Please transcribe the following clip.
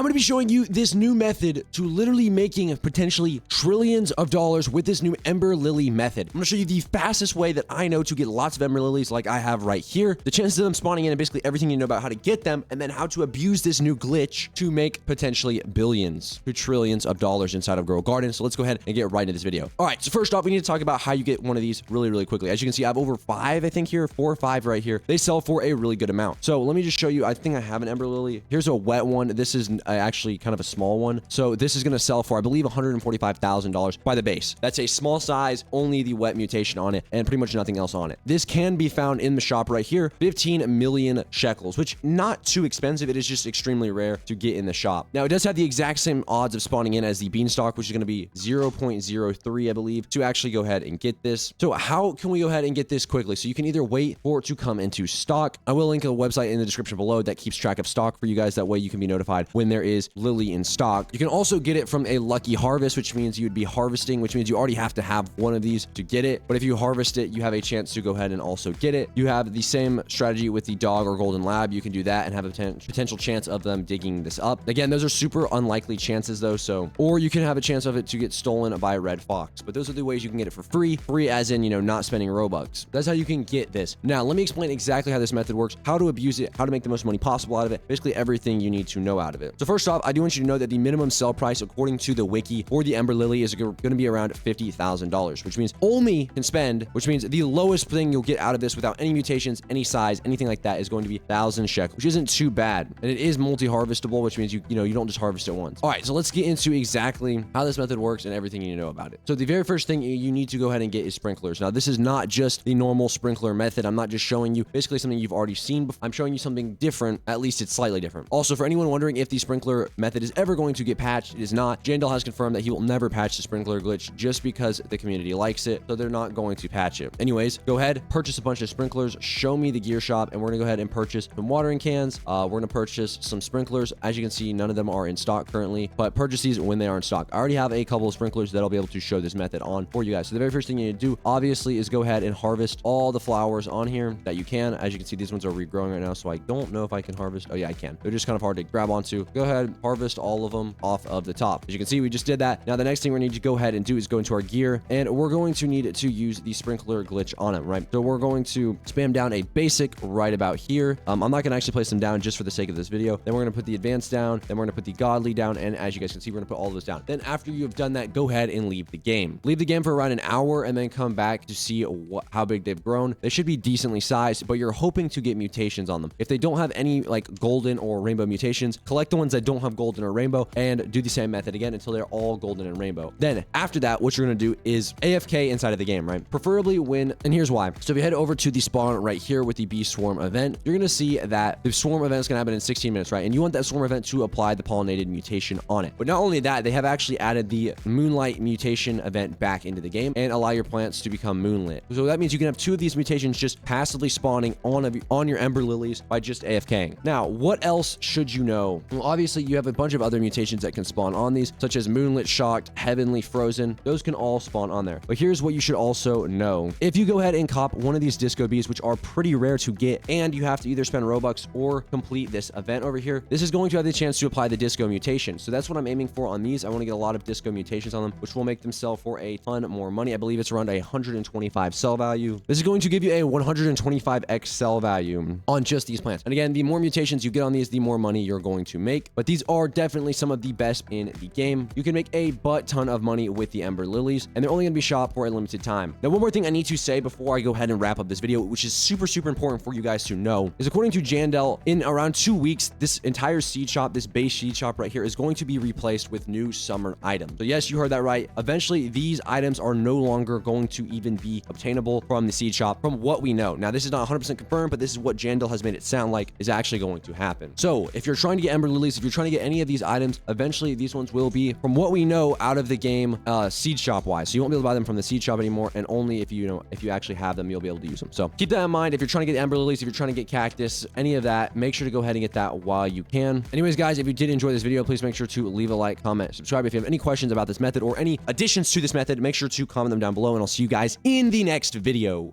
going to be showing you this new method to literally making potentially trillions of dollars with this new Ember Lily method. I'm going to show you the fastest way that I know to get lots of Ember Lilies like I have right here, the chances of them spawning in, and basically everything you know about how to get them, and then how to abuse this new glitch to make potentially billions to trillions of dollars inside of Grow Garden. So let's go ahead and get right into this video. All right, so first off, we need to talk about how you get one of these really quickly. As you can see, I have over 5, I think here, 4 or 5 right here. They sell for a really good amount. So let me just show you. I think I have an Ember Lily. Here's a wet one. This is actually kind of a small one. So this is going to sell for, I believe, $145,000 by the base. That's a small size, only the wet mutation on it, and pretty much nothing else on it. This can be found in the shop right here, 15 million shekels, which not too expensive. It is just extremely rare to get in the shop. Now, it does have the exact same odds of spawning in as the beanstalk, which is going to be 0.03, I believe, to actually go ahead and get this. So how can we go ahead and get this quickly? So you can either wait for it to come into stock. I will link a website in the description below that keeps track of stock for you guys. That way you can be notified when there is Lily in stock. You can also get it from a lucky harvest, which means you'd be harvesting, which means you already have to have one of these to get it. But if you harvest it, you have a chance to go ahead and also get it. You have the same strategy with the dog or golden lab. You can do that and have a potential chance of them digging this up. Again, those are super unlikely chances though. So, or you can have a chance of it to get stolen by a red fox. But those are the ways you can get it for free. Free as in, you know, not spending Robux. That's how you can get this. Now, let me explain exactly how this method works, how to abuse it, how to make the most money possible out of it, basically everything you need to know out of it. So first off, I do want you to know that the minimum sell price, according to the wiki for the Ember Lily, is going to be around $50,000, which means only can spend, which means the lowest thing you'll get out of this without any mutations, any size, anything like that is going to be 1,000 shekels, which isn't too bad. And it is multi-harvestable, which means you don't just harvest it once. All right, so let's get into exactly how this method works and everything you know about it. So the very first thing you need to go ahead and get is sprinklers. Now, this is not just the normal sprinkler method. I'm not just showing you basically something you've already seen before. I'm showing you something different. At least it's slightly different. Also, for anyone wondering if the sprinkler method is ever going to get patched, it is not. Jandel has confirmed that he will never patch the sprinkler glitch just because the community likes it. So they're not going to patch it. Anyways, go ahead, purchase a bunch of sprinklers, show me the gear shop, and we're gonna go ahead and purchase some watering cans. We're gonna purchase some sprinklers. As you can see, none of them are in stock currently, but purchase these when they are in stock. I already have a couple of sprinklers that I'll be able to show this method on for you guys. So the very first thing you need to do, obviously, is go ahead and harvest all the flowers on here that you can. As you can see, these ones are regrowing right now, so I don't know if I can harvest. Oh yeah, I can. They're just kind of hard to grab onto. Go ahead, harvest all of them off of the top. As you can see, we just did that. Now the next thing we need to go ahead and do is go into our gear, and we're going to need to use the sprinkler glitch on it, right? So we're going to spam down a basic right about here. I'm not going to actually place them down just for the sake of this video. Then we're going to put the advanced down. Then we're going to put the godly down. And as you guys can see, we're going to put all of those down. Then after you have done that, go ahead and leave the game. Leave the game for around an hour and then come back to see how big they've grown. They should be decently sized, but you're hoping to get mutations on them. If they don't have any like golden or rainbow mutations, collect the ones that don't have golden or rainbow and do the same method again until they're all golden and rainbow. Then after that, what you're going to do is AFK inside of the game, right? Preferably when, and here's why. So if you head over to the spawn right here with the bee swarm event, you're going to see that the swarm event is going to happen in 16 minutes, right? And you want that swarm event to apply the pollinated mutation on it. But not only that, they have actually added the moonlight mutation event back into the game and allow your plants to become moonlit. So that means you can have 2 of these mutations just passively spawning on your Ember Lilies by just AFKing. Now, what else should you know? Well, obviously you have a bunch of other mutations that can spawn on these, such as moonlit shocked, heavenly frozen. Those can all spawn on there. But here's what you should also know. If you go ahead and cop one of these disco bees, which are pretty rare to get, and you have to either spend Robux or complete this event over here, this is going to have the chance to apply the disco mutation. So that's what I'm aiming for on these. I want to get a lot of disco mutations on them, which will make them sell for a ton more money. I believe it's around 125 sell value. This is going to give you a 125x sell value on just these plants. And again, the more mutations you get on these, the more money you're going to make. But these are definitely some of the best in the game. You can make a butt ton of money with the Ember Lilies, and they're only going to be shopped for a limited time. Now, one more thing I need to say before I go ahead and wrap up this video, which is super important for you guys to know, is according to Jandel, in around 2 weeks, this entire seed shop, this base seed shop right here, is going to be replaced with new summer items. So yes, you heard that right. Eventually, these items are no longer going to even be obtainable from the seed shop, from what we know. Now, this is not 100% confirmed, but this is what Jandel has made it sound like is actually going to happen. So if you're trying to get Ember Lilies, if you're trying to get any of these items, eventually these ones will be, from what we know, out of the game seed shop wise. So you won't be able to buy them from the seed shop anymore, and only if you actually have them, you'll be able to use them. So keep that in mind. If you're trying to get Ember Lilies, if you're trying to get cactus, any of that, make sure to go ahead and get that while you can. Anyways, guys, if you did enjoy this video, please make sure to leave a like, comment, subscribe. If you have any questions about this method or any additions to this method, make sure to comment them down below, and I'll see you guys in the next video.